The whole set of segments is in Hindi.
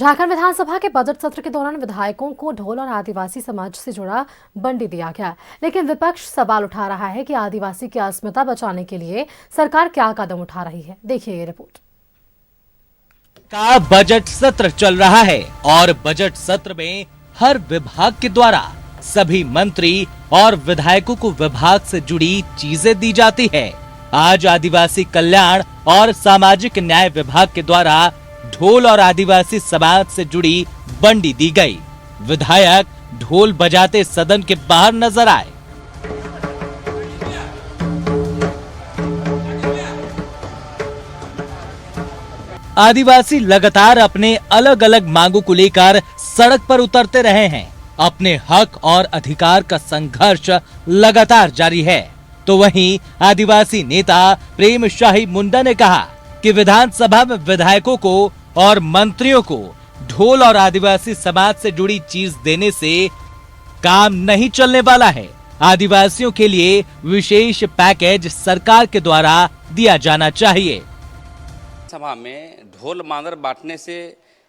झारखंड विधानसभा के बजट सत्र के दौरान विधायकों को ढोल और आदिवासी समाज से जुड़ा बंडी दिया गया, लेकिन विपक्ष सवाल उठा रहा है कि आदिवासी की अस्मिता बचाने के लिए सरकार क्या कदम उठा रही है। देखिए ये रिपोर्ट। का बजट सत्र चल रहा है और बजट सत्र में हर विभाग के द्वारा सभी मंत्री और विधायकों को विभाग से जुड़ी चीजें दी जाती है। आज आदिवासी कल्याण और सामाजिक न्याय विभाग के द्वारा ढोल और आदिवासी समाज से जुड़ी बंडी दी गई। विधायक ढोल बजाते सदन के बाहर नजर आए। आदिवासी लगातार अपने अलग अलग मांगों को लेकर सड़क पर उतरते रहे हैं। अपने हक और अधिकार का संघर्ष लगातार जारी है। तो वहीं आदिवासी नेता प्रेम शाही मुंडा ने कहा कि विधानसभा में विधायकों को और मंत्रियों को ढोल और आदिवासी समाज से जुड़ी चीज देने से काम नहीं चलने वाला है। आदिवासियों के लिए विशेष पैकेज सरकार के द्वारा दिया जाना चाहिए। सभा में ढोल मांदर बांटने से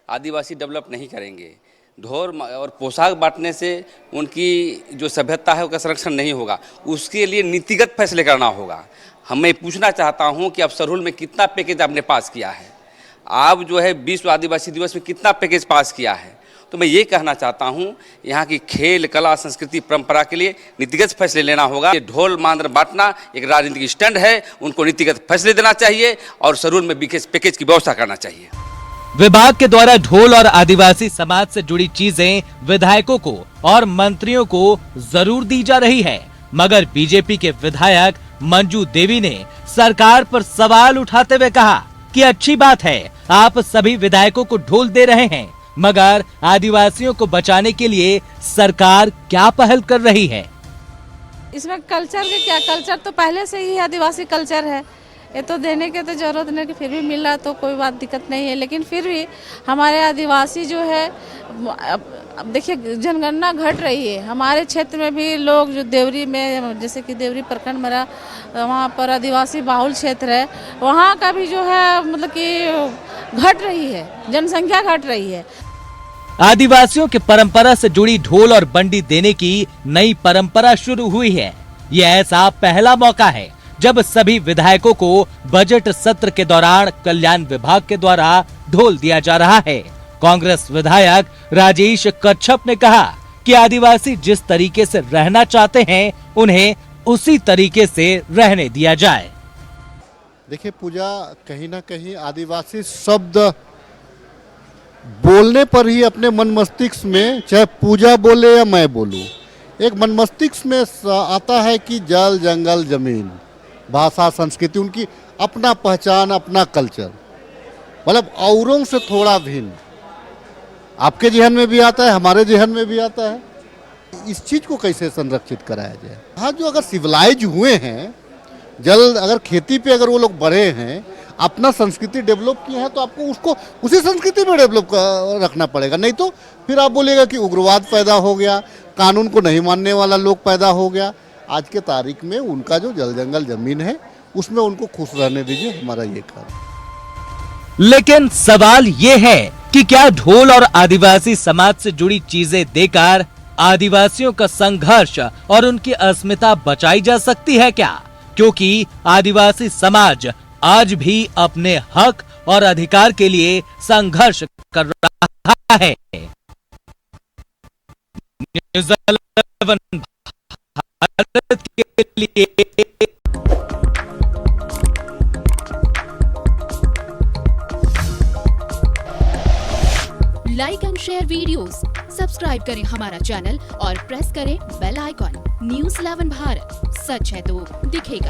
आदिवासी डेवलप नहीं करेंगे। ढोल और पोशाक बांटने से उनकी जो सभ्यता है उसका संरक्षण नहीं होगा। उसके लिए नीतिगत फैसले करना होगा। मैं पूछना चाहता हूं कि अब सरहुल में कितना पैकेज आपने पास किया है? आप जो है विश्व आदिवासी दिवस में कितना पैकेज पास किया है? तो मैं ये कहना चाहता हूं, यहाँ की खेल, कला, संस्कृति, परंपरा के लिए नीतिगत फैसले लेना होगा। ढोल मांदर बांटना एक राजनीतिक स्टैंड है, उनको नीतिगत फैसले देना चाहिए और सरहुल में विशेष पैकेज की व्यवस्था करना चाहिए। विभाग के द्वारा ढोल और आदिवासी समाज से जुड़ी चीजें विधायकों को और मंत्रियों को जरूर दी जा रही है, मगर बीजेपी के विधायक मंजू देवी ने सरकार पर सवाल उठाते हुए कहा कि अच्छी बात है आप सभी विधायकों को ढोल दे रहे हैं, मगर आदिवासियों को बचाने के लिए सरकार क्या पहल कर रही है? इसमें कल्चर के क्या, कल्चर तो पहले से ही आदिवासी कल्चर है। ये तो देने के तो जरूरत नहीं कि फिर भी मिल रहा तो कोई बात दिक्कत नहीं है, लेकिन फिर भी हमारे आदिवासी जो है, अब देखिए जनगणना घट रही है। हमारे क्षेत्र में भी लोग जो देवरी में, जैसे कि देवरी प्रखंड मेरा, वहाँ पर आदिवासी बाहुल क्षेत्र है, वहाँ का भी जो है मतलब कि घट रही है, जनसंख्या घट रही है। आदिवासियों के परंपरा से जुड़ी ढोल और बंडी देने की नई परंपरा शुरू हुई है। ये ऐसा पहला मौका है जब सभी विधायकों को बजट सत्र के दौरान कल्याण विभाग के द्वारा ढोल दिया जा रहा है। कांग्रेस विधायक राजेश कच्छप ने कहा कि आदिवासी जिस तरीके से रहना चाहते हैं उन्हें उसी तरीके से रहने दिया जाए। देखिए पूजा, कहीं ना कहीं आदिवासी शब्द बोलने पर ही अपने मन मस्तिष्क में, चाहे पूजा बोले या मैं बोलूं, एक मन मस्तिष्क में आता है कि जल, जंगल, जमीन, भाषा, संस्कृति, उनकी अपना पहचान, अपना कल्चर, मतलब औरों से थोड़ा भिन्न। आपके जहन में भी आता है, हमारे जहन में भी आता है। इस चीज को कैसे संरक्षित कराया जाए? हाँ, जो अगर सिविलाइज हुए हैं, अगर खेती पे अगर वो लोग बढ़े हैं, अपना संस्कृति डेवलप किए हैं, तो आपको उसको उसी संस्कृति में डेवलप रखना पड़ेगा। नहीं तो फिर आप बोलेगा कि उग्रवाद पैदा हो गया, कानून को नहीं मानने वाला लोग पैदा हो गया। आज के तारीख में उनका जो जल, जंगल, जमीन है उसमें उनको खुश रहने दीजिए, हमारा ये काम। लेकिन सवाल ये है कि क्या ढोल और आदिवासी समाज से जुड़ी चीजें देकर आदिवासियों का संघर्ष और उनकी अस्मिता बचाई जा सकती है क्या? क्योंकि आदिवासी समाज आज भी अपने हक और अधिकार के लिए संघर्ष कर रहा है। न्यूज़ 11 भारत के लिए like and share videos, subscribe करें हमारा चैनल और प्रेस करें बेल आइकॉन। न्यूज़ 11 भारत, सच है तो दिखेगा।